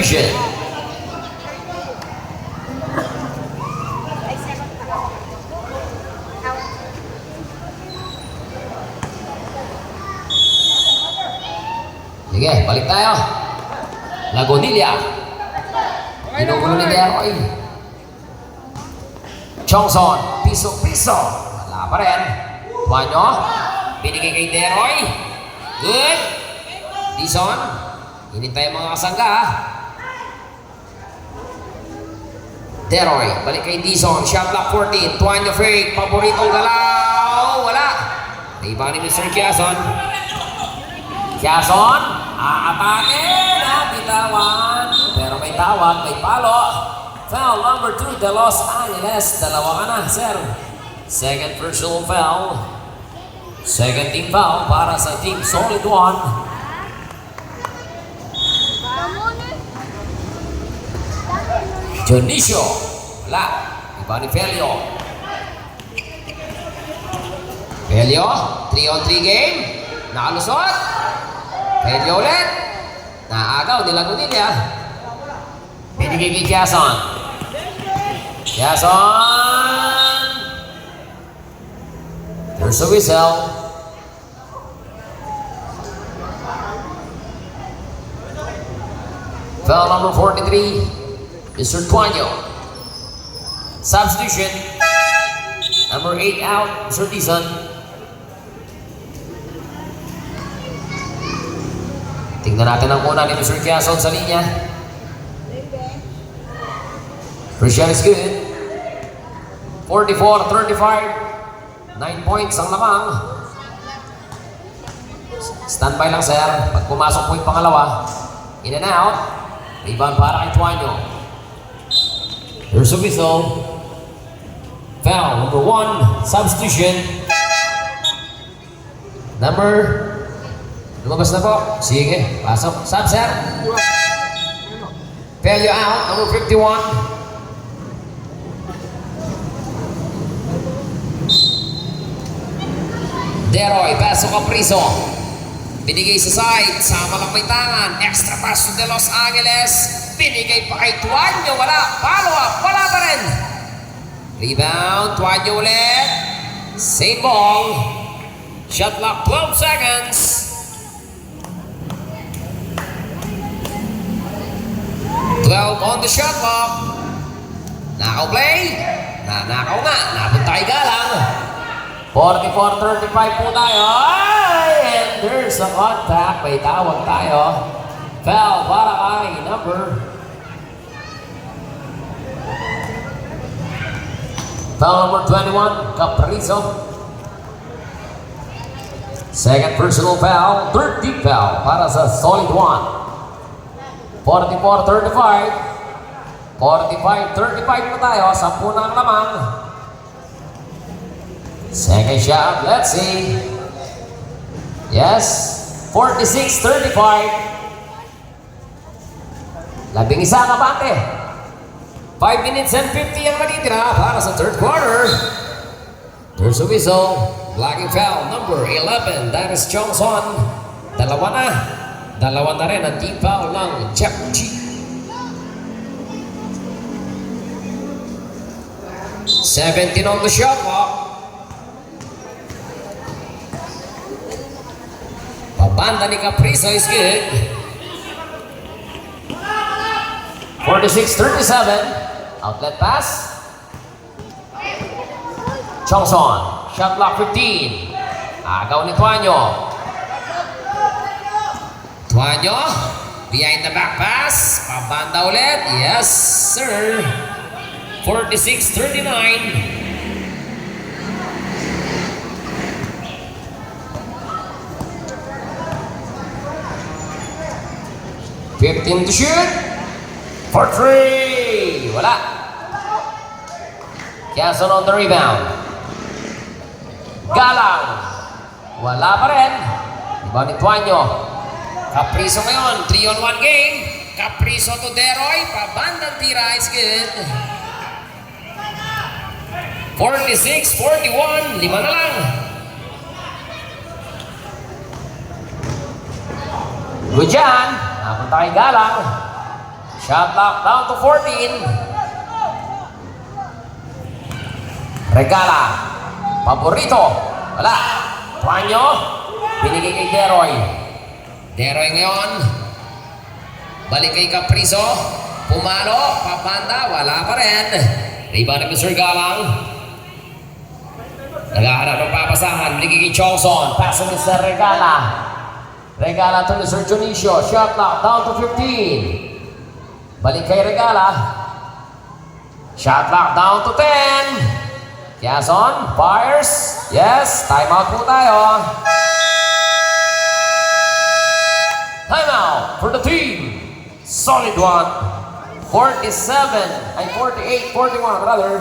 Substitution. Sige, balik tayo. Lagonilla. Ginugulo ni Deroy. Chongson. Piso-piso. Wala pa rin. Tuanyo. Binigay kay Deroy. Good. Dison. Hinintay mga kasangga. Deroy. Balik kay Dison. Shot block 14. Tuanyo fake. Paboritong galaw. Wala. Iba ni Mr. Quezon. Quezon. Aatake. Bitawan. Pero may tawag. May palo. Foul number 2. De Los Angeles. Dalawa ka na, sir. Second personal foul. Second team foul para sa team Solid 1. Dionisio. Wala. Iba ni Felio. Felio. 3-on-3 game. Nakalusot. Felio ulit. Naagaw nila Gunilla. Binigay kay Quezon. Quezon. There's a whistle. Foul number 43. Mr. Tuanyo. Substitution. Number 8 out. Mr. Dizon. Tingnan natin ang una ni Mr. Quezon sa linya. Christian is good. 44-35. 9 points ang lamang. Standby lang, sir. Pag pumasok po yung pangalawa, in and out. Rebound para kay Tuanyo. There's a whistle. Foul number 1. Substitution. Lumabas na po. Sige, pasok. Sub, sir. Failure out. Number 51. Deroy, pasok ang Priso. Binigay sa side, sama lang may tangan. Extra pass to De Los Angeles. Binigay pa kay Tuanyo, wala. Follow up, wala pa rin. Rebound, Tuanyo ulit. Same ball. Shot clock, 12 seconds. On the shot clock. Nakaw play. Nakaw nga. Napunta kay Galang. 44-35 po tayo. And there's a contact. May tawag tayo. Foul para kay foul number 21, Caprizo. Second personal foul. Third team foul para sa Solid 1. 44-35. 45-35 po tayo. 10 na ang lamang. Second shot, let's see. Yes, 46-35. 11 ka bate. 5 minutes and 50 ang natitira para sa third quarter. There's a whistle. Blocking foul number 11. That is Chongson. Dalawa na rin ang team foul ng Jeff G. 17 on the shot clock. Pabanda ni Caprizo is good. 46-37. Outlet pass. Chongson. Shot clock 15. Agaw ni Tuanyo. Tuanyo. Behind the back pass. Pabanda ulit. Yes, sir. 46-39. 15 to shoot. For 3. Wala. Quezon on the rebound. Galang. Wala pa rin. Iba ni Tuanyo. Caprizo ngayon. 3-on-1 game. Caprizo to Deroy. Pabandang tira is good. 46-41. 5 na lang. Good dyan. Napunta kay Galang. Shot clock down to 14. Regala. Paborito. Wala. Tuanyo. Binigay kay Deroy. Deroy ngayon. Balik kay Caprizo. Pumalo. Papanda. Wala pa rin. Rebound ni Mr. Galang. Naghahanap ng papasahan. Binigay kay Chongson. Pass ni Mr. Regala. Regala to Mr. Junicio. Shot clock down to 15. Balik kay Regala. Shot clock down to 10. Quezon, fires. Yes, timeout po tayo. Timeout for the team. Solid one. 47, ay 48, 41 rather.